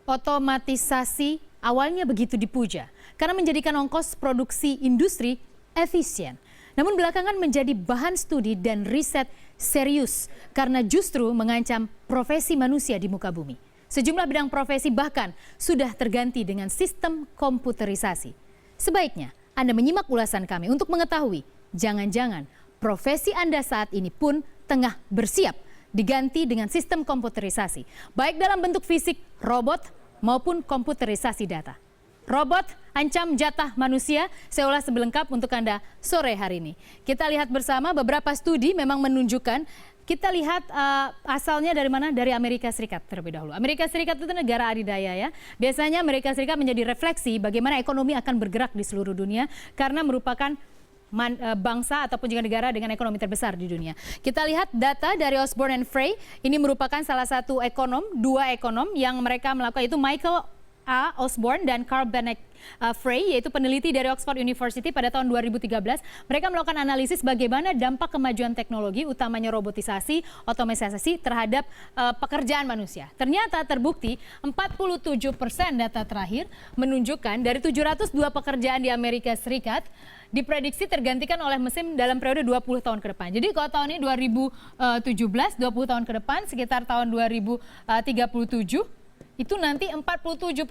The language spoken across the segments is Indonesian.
otomatisasi awalnya begitu dipuja karena menjadikan ongkos produksi industri efisien. Namun belakangan menjadi bahan studi dan riset serius karena justru mengancam profesi manusia di muka bumi. Sejumlah bidang profesi bahkan sudah terganti dengan sistem komputerisasi. Sebaiknya Anda menyimak ulasan kami untuk mengetahui jangan-jangan profesi Anda saat ini pun tengah bersiap diganti dengan sistem komputerisasi, baik dalam bentuk fisik, robot, maupun komputerisasi data. Robot ancam jatah manusia, saya ulas sebelengkap untuk Anda sore hari ini. Kita lihat bersama beberapa studi memang menunjukkan, kita lihat asalnya dari mana? Dari Amerika Serikat terlebih dahulu. Amerika Serikat itu negara adidaya ya. Biasanya Amerika Serikat menjadi refleksi bagaimana ekonomi akan bergerak di seluruh dunia karena merupakan bangsa ataupun juga negara dengan ekonomi terbesar di dunia. Kita lihat data dari Osborne and Frey. Ini merupakan salah satu dua ekonom yang mereka melakukan, itu Michael A. Osborne dan Carl Bennett Frey, yaitu peneliti dari Oxford University pada tahun 2013. Mereka melakukan analisis bagaimana dampak kemajuan teknologi, utamanya robotisasi, otomatisasi terhadap pekerjaan manusia. Ternyata terbukti 47% data terakhir menunjukkan dari 702 pekerjaan di Amerika Serikat diprediksi tergantikan oleh mesin dalam periode 20 tahun ke depan. Jadi kalau tahun ini 2017, 20 tahun ke depan, sekitar tahun 2037, itu nanti 47%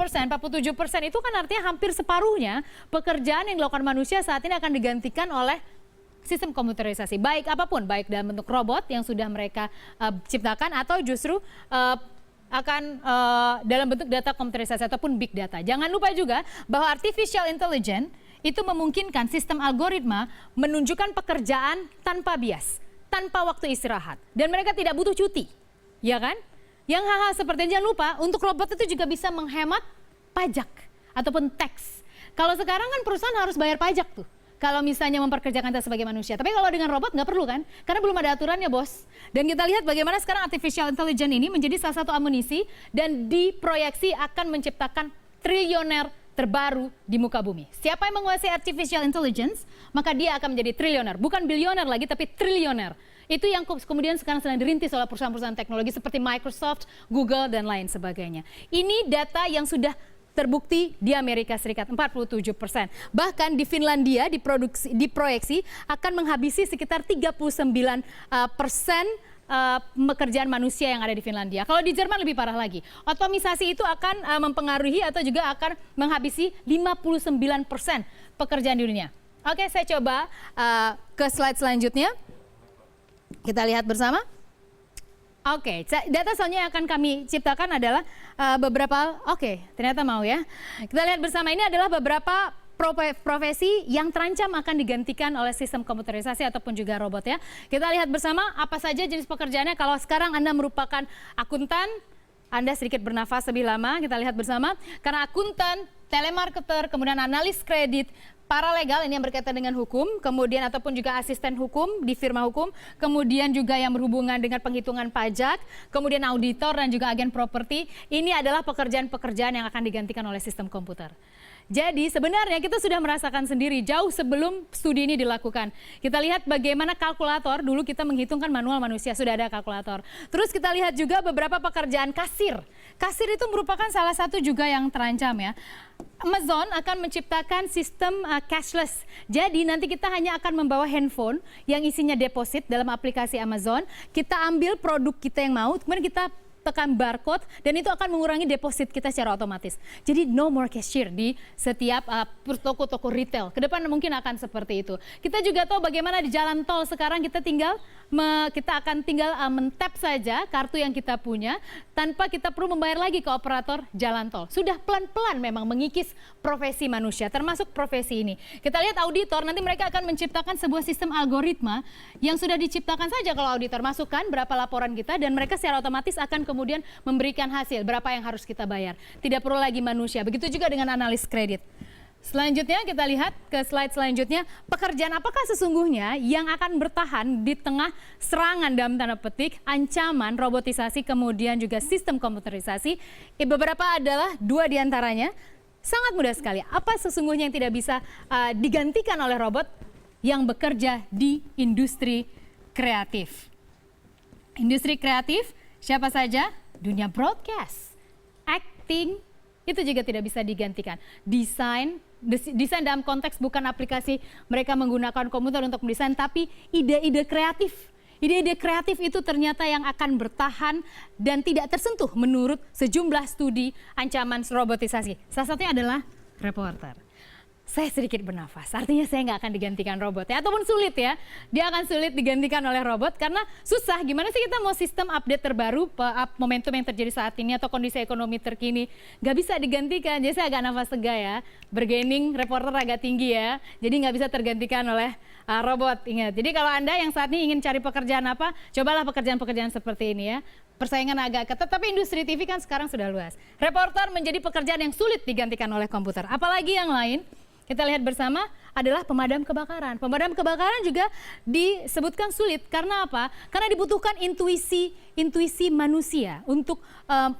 itu kan artinya hampir separuhnya pekerjaan yang dilakukan manusia saat ini akan digantikan oleh sistem komputerisasi. Baik apapun, baik dalam bentuk robot yang sudah mereka ciptakan atau justru akan dalam bentuk data komputerisasi ataupun big data. Jangan lupa juga bahwa artificial intelligence itu memungkinkan sistem algoritma menunjukkan pekerjaan tanpa bias, tanpa waktu istirahat. Dan mereka tidak butuh cuti, ya kan? Yang hal-hal seperti ini jangan lupa, untuk robot itu juga bisa menghemat pajak ataupun tax. Kalau sekarang kan perusahaan harus bayar pajak tuh, kalau misalnya memperkerjakan kita sebagai manusia. Tapi kalau dengan robot nggak perlu kan? Karena belum ada aturannya bos. Dan kita lihat bagaimana sekarang artificial intelligence ini menjadi salah satu amunisi dan diproyeksi akan menciptakan triliuner terbaru di muka bumi. Siapa yang menguasai artificial intelligence, maka dia akan menjadi triliuner. Bukan bilioner lagi, tapi triliuner. Itu yang kemudian sekarang sedang dirintis oleh perusahaan-perusahaan teknologi seperti Microsoft, Google, dan lain sebagainya. Ini data yang sudah terbukti di Amerika Serikat, 47%. Bahkan di Finlandia diproyeksi akan menghabisi sekitar 39% pekerjaan manusia yang ada di Finlandia. Kalau di Jerman lebih parah lagi. Otomatisasi itu akan mempengaruhi atau juga akan menghabisi 59% pekerjaan di dunia. Oke, saya coba ke slide selanjutnya. Kita lihat bersama. Oke, data selanjutnya yang akan kami ciptakan adalah beberapa, ternyata mau ya. Kita lihat bersama, ini adalah beberapa profesi yang terancam akan digantikan oleh sistem komputerisasi ataupun juga robot ya. Kita lihat bersama apa saja jenis pekerjaannya. Kalau sekarang Anda merupakan akuntan, Anda sedikit bernafas lebih lama. Kita lihat bersama, karena akuntan, telemarketer, kemudian analis kredit, paralegal ini yang berkaitan dengan hukum, kemudian ataupun juga asisten hukum di firma hukum, kemudian juga yang berhubungan dengan penghitungan pajak, kemudian auditor dan juga agen properti. Ini adalah pekerjaan-pekerjaan yang akan digantikan oleh sistem komputer. Jadi sebenarnya kita sudah merasakan sendiri jauh sebelum studi ini dilakukan. Kita lihat bagaimana kalkulator, dulu kita menghitungkan manual manusia, sudah ada kalkulator. Terus kita lihat juga beberapa pekerjaan kasir. Kasir itu merupakan salah satu juga yang terancam ya. Amazon akan menciptakan sistem cashless. Jadi nanti kita hanya akan membawa handphone yang isinya deposit dalam aplikasi Amazon. Kita ambil produk kita yang mau, kemudian kita tekan barcode dan itu akan mengurangi deposit kita secara otomatis. Jadi no more cashier di setiap toko-toko retail. Kedepan mungkin akan seperti itu. Kita juga tahu bagaimana di jalan tol sekarang kita akan tinggal men-tap saja kartu yang kita punya tanpa kita perlu membayar lagi ke operator jalan tol. Sudah pelan-pelan memang mengikis profesi manusia, termasuk profesi ini. Kita lihat auditor, nanti mereka akan menciptakan sebuah sistem algoritma yang sudah diciptakan saja kalau auditor masukkan berapa laporan kita dan mereka secara otomatis akan kemudian memberikan hasil berapa yang harus kita bayar. Tidak perlu lagi manusia. Begitu juga dengan analis kredit. Selanjutnya kita lihat ke slide selanjutnya. Pekerjaan apakah sesungguhnya yang akan bertahan di tengah serangan dalam tanda petik, ancaman robotisasi kemudian juga sistem komputerisasi? Beberapa adalah dua diantaranya. Sangat mudah sekali. Apa sesungguhnya yang tidak bisa digantikan oleh robot yang bekerja di industri kreatif? Industri kreatif siapa saja? Dunia broadcast, acting, itu juga tidak bisa digantikan. Desain dalam konteks bukan aplikasi mereka menggunakan komputer untuk mendesain, tapi ide-ide kreatif. Ide-ide kreatif itu ternyata yang akan bertahan dan tidak tersentuh menurut sejumlah studi ancaman robotisasi. Salah satunya adalah reporter. Saya sedikit bernafas, artinya saya nggak akan digantikan robot ya, ataupun sulit ya, dia akan sulit digantikan oleh robot karena susah. Gimana sih kita mau sistem update terbaru, momentum yang terjadi saat ini atau kondisi ekonomi terkini, nggak bisa digantikan. Jadi saya agak nafas lega ya, bergaining reporter agak tinggi ya, jadi nggak bisa tergantikan oleh robot. Ingat, jadi kalau Anda yang saat ini ingin cari pekerjaan apa, cobalah pekerjaan-pekerjaan seperti ini ya. Persaingan agak ketat, tapi industri TV kan sekarang sudah luas. Reporter menjadi pekerjaan yang sulit digantikan oleh komputer, apalagi yang lain. Kita lihat bersama adalah pemadam kebakaran. Pemadam kebakaran juga disebutkan sulit karena apa? Karena dibutuhkan intuisi manusia untuk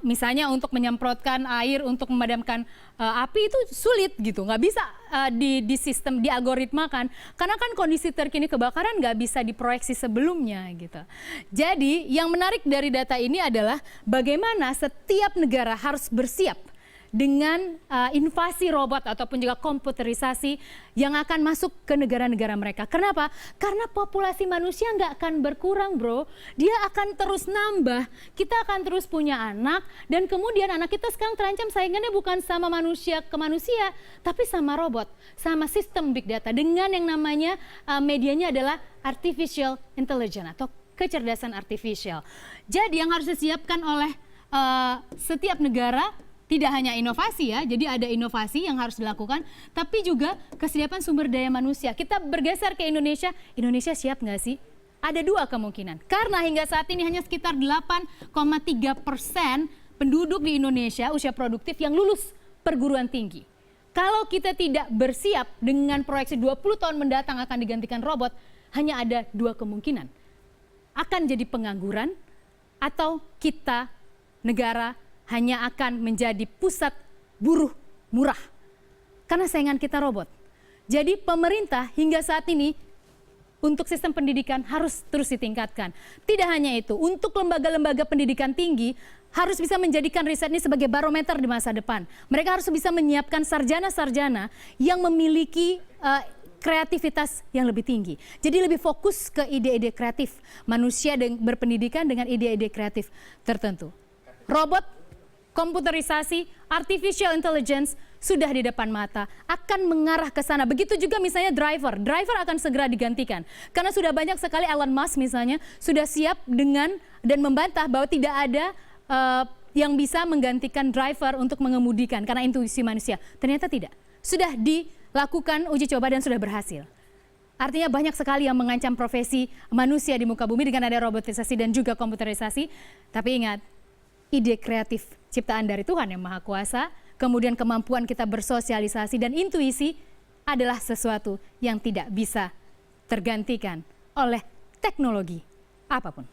misalnya untuk menyemprotkan air untuk memadamkan api itu sulit gitu, nggak bisa di sistem dialgoritmakan karena kan kondisi terkini kebakaran nggak bisa diproyeksi sebelumnya gitu. Jadi yang menarik dari data ini adalah bagaimana setiap negara harus bersiap dengan invasi robot ataupun juga komputerisasi yang akan masuk ke negara-negara mereka. Kenapa? Karena populasi manusia nggak akan berkurang, bro. Dia akan terus nambah. Kita akan terus punya anak dan kemudian anak kita sekarang terancam saingannya bukan sama manusia ke manusia, tapi sama robot, sama sistem big data dengan yang namanya medianya adalah artificial intelligence atau kecerdasan artifisial. Jadi yang harus disiapkan oleh setiap negara tidak hanya inovasi ya, jadi ada inovasi yang harus dilakukan, tapi juga kesediaan sumber daya manusia. Kita bergeser ke Indonesia, Indonesia siap nggak sih? Ada dua kemungkinan, karena hingga saat ini hanya sekitar 8,3% penduduk di Indonesia usia produktif yang lulus perguruan tinggi. Kalau kita tidak bersiap dengan proyeksi 20 tahun mendatang akan digantikan robot, hanya ada dua kemungkinan. Akan jadi pengangguran, atau kita, negara, hanya akan menjadi pusat buruh murah karena saingan kita robot. Jadi pemerintah hingga saat ini untuk sistem pendidikan harus terus ditingkatkan. Tidak hanya itu, untuk lembaga-lembaga pendidikan tinggi harus bisa menjadikan riset ini sebagai barometer di masa depan. Mereka harus bisa menyiapkan sarjana-sarjana yang memiliki kreativitas yang lebih tinggi. Jadi lebih fokus ke ide-ide kreatif. Manusia berpendidikan dengan ide-ide kreatif tertentu. Robot, komputerisasi, artificial intelligence sudah di depan mata, akan mengarah ke sana. Begitu juga misalnya driver akan segera digantikan. Karena sudah banyak sekali Elon Musk misalnya sudah siap dengan dan membantah bahwa tidak ada yang bisa menggantikan driver untuk mengemudikan karena intuisi manusia. Ternyata tidak. Sudah dilakukan uji coba dan sudah berhasil. Artinya banyak sekali yang mengancam profesi manusia di muka bumi dengan ada robotisasi dan juga komputerisasi. Tapi ingat, ide kreatif ciptaan dari Tuhan yang Maha Kuasa, kemudian kemampuan kita bersosialisasi dan intuisi adalah sesuatu yang tidak bisa tergantikan oleh teknologi apapun.